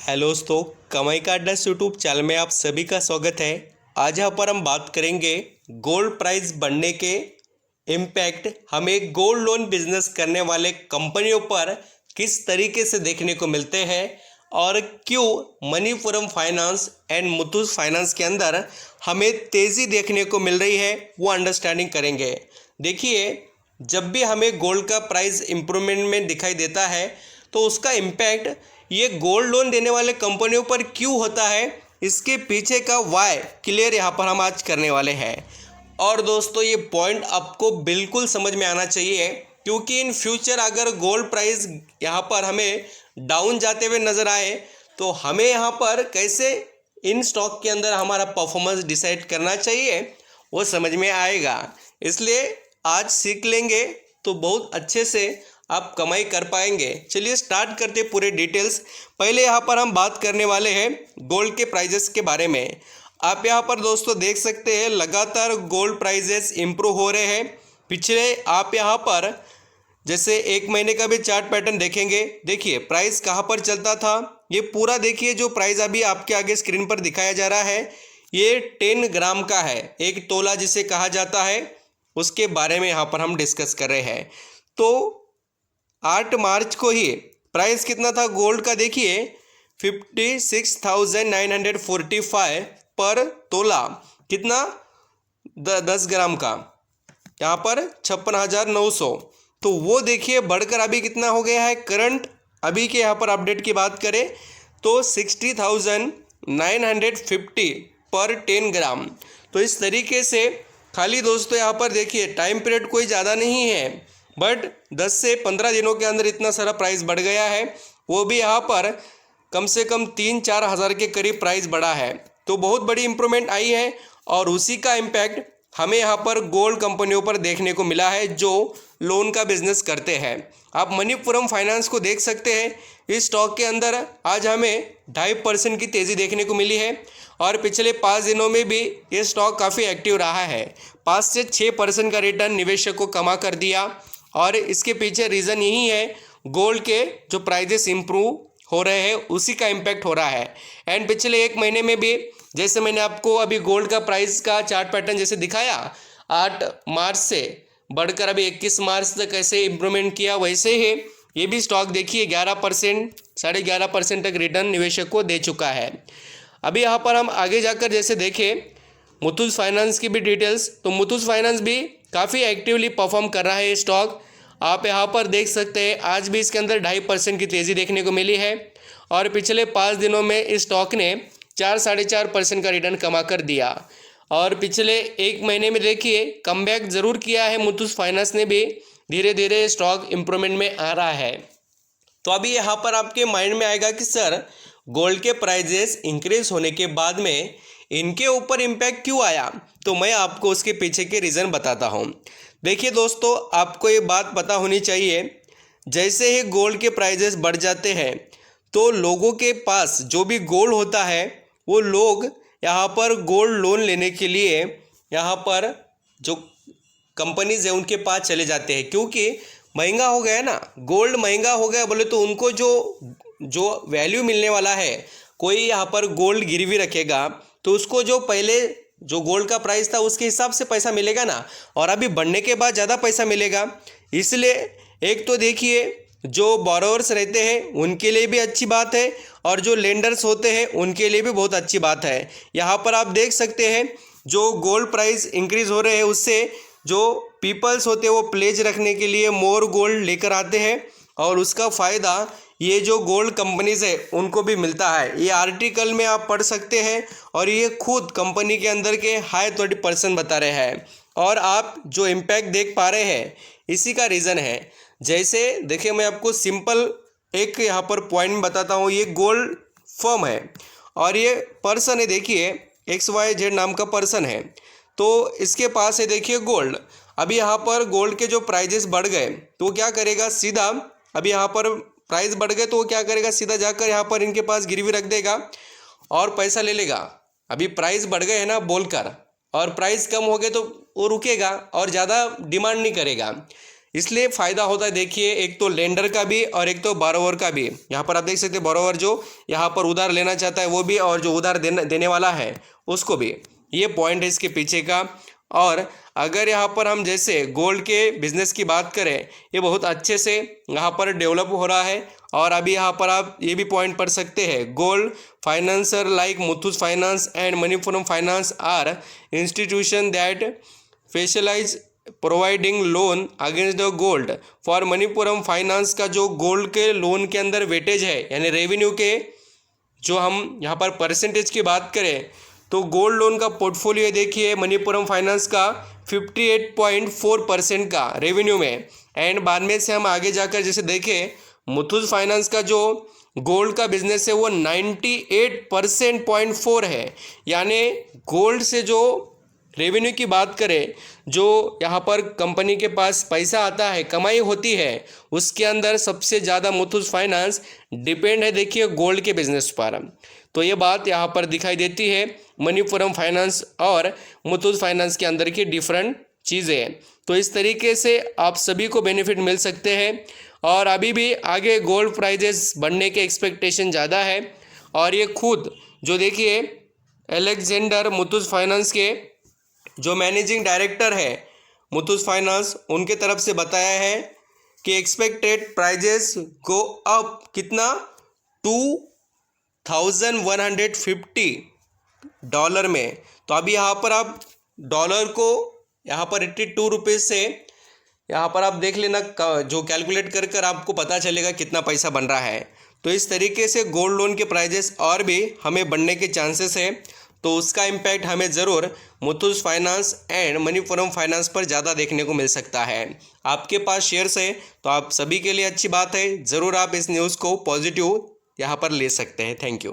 Hello दोस्तों, कमाई का अड्डा यूट्यूब चैनल में आप सभी का स्वागत है। आज यहाँ पर हम बात करेंगे गोल्ड प्राइस बढ़ने के इम्पैक्ट हमें गोल्ड लोन बिजनेस करने वाले कंपनियों पर किस तरीके से देखने को मिलते हैं और क्यों Manappuram finance and Muthoot finance के अंदर हमें तेज़ी देखने को मिल रही है, वो अंडरस्टैंडिंग करेंगे। देखिए, जब भी हमें गोल्ड का प्राइस इम्प्रूवमेंट में दिखाई देता है तो उसका इम्पैक्ट ये गोल्ड लोन देने वाले कंपनियों पर क्यों होता है, इसके पीछे का वाई क्लियर यहाँ पर हम आज करने वाले हैं। और दोस्तों, ये पॉइंट आपको बिल्कुल समझ में आना चाहिए क्योंकि इन फ्यूचर अगर गोल्ड प्राइस यहाँ पर हमें डाउन जाते हुए नज़र आए तो हमें यहाँ पर कैसे इन स्टॉक के अंदर हमारा परफॉर्मेंस डिसाइड करना चाहिए वो समझ में आएगा। इसलिए आज सीख लेंगे तो बहुत अच्छे से आप कमाई कर पाएंगे। चलिए स्टार्ट करते पूरे डिटेल्स। पहले यहाँ पर हम बात करने वाले हैं गोल्ड के प्राइजेस के बारे में। आप यहाँ पर दोस्तों देख सकते हैं लगातार गोल्ड प्राइजेस इंप्रूव हो रहे हैं। पिछले आप यहाँ पर जैसे एक महीने का भी चार्ट पैटर्न देखेंगे, देखिए प्राइस कहाँ पर चलता था। ये पूरा देखिए जो प्राइस अभी आपके आगे स्क्रीन पर दिखाया जा रहा है ये 10 ग्राम का है, एक तोला जिसे कहा जाता है, उसके बारे में यहाँ पर हम डिस्कस कर रहे हैं। तो 8 मार्च को ही प्राइस कितना था गोल्ड का, देखिए 56,945 पर तोला, कितना 10 ग्राम का, यहाँ पर 56,900। तो वो देखिए बढ़कर अभी कितना हो गया है करंट, अभी के यहाँ पर अपडेट की बात करें तो 60,950 पर 10 ग्राम। तो इस तरीके से खाली दोस्तों यहाँ पर देखिए टाइम पीरियड कोई ज़्यादा नहीं है बट 10 से 15 दिनों के अंदर इतना सारा प्राइस बढ़ गया है, वो भी यहाँ पर कम से कम 3-4 हज़ार के करीब प्राइस बढ़ा है। तो बहुत बड़ी इंप्रूवमेंट आई है और उसी का इम्पैक्ट हमें यहाँ पर गोल्ड कंपनियों पर देखने को मिला है जो लोन का बिजनेस करते हैं। आप मणिपुरम फाइनेंस को देख सकते हैं, इस स्टॉक के अंदर आज हमें 2.5% की तेज़ी देखने को मिली है और पिछले 5 दिनों में भी ये स्टॉक काफ़ी एक्टिव रहा है। 5 से 6% का रिटर्न निवेशक को कमा कर दिया और इसके पीछे रीज़न यही है गोल्ड के जो प्राइजेस इंप्रूव हो रहे हैं उसी का इम्पैक्ट हो रहा है। एंड पिछले एक महीने में भी जैसे मैंने आपको अभी गोल्ड का प्राइस का चार्ट पैटर्न जैसे दिखाया 8 मार्च से बढ़कर अभी 21 मार्च तक कैसे इम्प्रूवमेंट किया, वैसे ही ये भी स्टॉक देखिए 11% 11.5% तक रिटर्न निवेशक को दे चुका है। अभी यहाँ पर हम आगे जाकर जैसे देखें मुथूट फाइनेंस की भी डिटेल्स, तो मुथूट फाइनेंस भी काफ़ी एक्टिवली परफॉर्म कर रहा है ये स्टॉक। आप यहाँ पर देख सकते हैं आज भी इसके अंदर 2.5% की तेज़ी देखने को मिली है और पिछले 5 दिनों में इस स्टॉक ने 4-4.5% का रिटर्न कमा कर दिया। और पिछले एक महीने में देखिए कमबैक ज़रूर किया है मुथूट फाइनेंस ने भी, धीरे धीरे स्टॉक इम्प्रूवमेंट में आ रहा है। तो अभी यहाँ पर आपके माइंड में आएगा कि सर गोल्ड के प्राइजेस इंक्रीज होने के बाद में इनके ऊपर इम्पैक्ट क्यों आया, तो मैं आपको उसके पीछे के रीज़न बताता हूँ। देखिए दोस्तों, आपको ये बात पता होनी चाहिए, जैसे ही गोल्ड के प्राइजेस बढ़ जाते हैं तो लोगों के पास जो भी गोल्ड होता है वो लोग यहाँ पर गोल्ड लोन लेने के लिए यहाँ पर जो कंपनीज है उनके पास चले जाते हैं क्योंकि महंगा हो गया है ना, गोल्ड महंगा हो गया बोले तो उनको जो वैल्यू मिलने वाला है, कोई यहाँ पर गोल्ड गिरवी रखेगा तो उसको जो पहले जो गोल्ड का प्राइस था उसके हिसाब से पैसा मिलेगा ना, और अभी बढ़ने के बाद ज़्यादा पैसा मिलेगा। इसलिए एक तो देखिए जो बोरोवर्स रहते हैं उनके लिए भी अच्छी बात है और जो लेंडर्स होते हैं उनके लिए भी बहुत अच्छी बात है। यहाँ पर आप देख सकते हैं जो गोल्ड प्राइस इंक्रीज़ हो रहे हैं उससे जो पीपल्स होते हैं वो प्लेज रखने के लिए मोर गोल्ड लेकर आते हैं और उसका फ़ायदा ये जो गोल्ड कंपनीज है उनको भी मिलता है। ये आर्टिकल में आप पढ़ सकते हैं और ये खुद कंपनी के अंदर के हाई अथॉरिटी पर्सन बता रहे हैं और आप जो इम्पैक्ट देख पा रहे हैं इसी का रीज़न है। जैसे देखिए मैं आपको सिंपल एक यहाँ पर पॉइंट बताता हूँ, ये गोल्ड फर्म है और ये पर्सन है, देखिए XYZ नाम का पर्सन है, तो इसके पास है देखिए गोल्ड। अभी यहाँ पर गोल्ड के जो प्राइजेस बढ़ गए तो वो क्या करेगा, सीधा अभी यहाँ पर प्राइस बढ़ गए तो वो क्या करेगा, सीधा जाकर यहाँ पर इनके पास गिरवी रख देगा और पैसा ले लेगा। अभी प्राइस बढ़ गए है ना बोलकर, और प्राइस कम हो गए तो वो रुकेगा और ज़्यादा डिमांड नहीं करेगा। इसलिए फ़ायदा होता है। देखिए एक तो लेंडर का भी और एक तो बोरोवर का भी। यहाँ पर आप देख सकते हैं बोरोवर जो यहाँ पर उधार लेना चाहता है वो भी, और जो उधार देने वाला है उसको भी। ये पॉइंट है इसके पीछे का। और अगर यहाँ पर हम जैसे गोल्ड के बिजनेस की बात करें, ये बहुत अच्छे से यहाँ पर डेवलप हो रहा है। और अभी यहाँ पर आप ये भी पॉइंट पढ़ सकते हैं, gold financer like Muthoot finance and Manappuram finance are institution that specialize providing loan against the gold. For Manappuram finance का जो गोल्ड के लोन के अंदर वेटेज है, यानी रेवेन्यू के जो हम यहाँ पर परसेंटेज की बात करें, तो गोल्ड लोन का पोर्टफोलियो देखिए मणिपुरम फाइनेंस का 58.4% का रेवेन्यू में। एंड बाद में से हम आगे जाकर जैसे देखें, मुथूट फाइनेंस का जो गोल्ड का बिजनेस है वो 98.4 है। यानी गोल्ड से जो रेवेन्यू की बात करें, जो यहाँ पर कंपनी के पास पैसा आता है, कमाई होती है, उसके अंदर सबसे ज़्यादा मुथूट फाइनेंस डिपेंड है देखिए गोल्ड के बिजनेस पर। तो ये बात यहाँ पर दिखाई देती है मणिपुरम फाइनेंस और मुथूट फाइनेंस के अंदर की डिफरेंट चीज़ें। तो इस तरीके से आप सभी को बेनिफिट मिल सकते हैं। और अभी भी आगे गोल्ड प्राइजेस बढ़ने के एक्सपेक्टेशन ज़्यादा है। और ये खुद जो देखिए अलेक्जेंडर मुथूट फाइनेंस के जो मैनेजिंग डायरेक्टर है मुथूट फाइनेंस, उनके तरफ से बताया है कि एक्सपेक्टेड प्राइजेस गो अप कितना $2,150 में। तो अभी यहाँ पर आप डॉलर को यहाँ पर 82 रुपये से यहाँ पर आप देख लेना, जो कैलकुलेट कर कर आपको पता चलेगा कितना पैसा बन रहा है। तो इस तरीके से गोल्ड लोन के प्राइजेस और भी हमें बढ़ने के चांसेस है। तो उसका इम्पैक्ट हमें ज़रूर Muthoot finance and Manappuram finance पर ज़्यादा देखने को मिल सकता है। आपके पास शेयर्स है तो आप सभी के लिए अच्छी बात है, ज़रूर आप इस न्यूज़ को पॉजिटिव यहाँ पर ले सकते हैं। Thank you.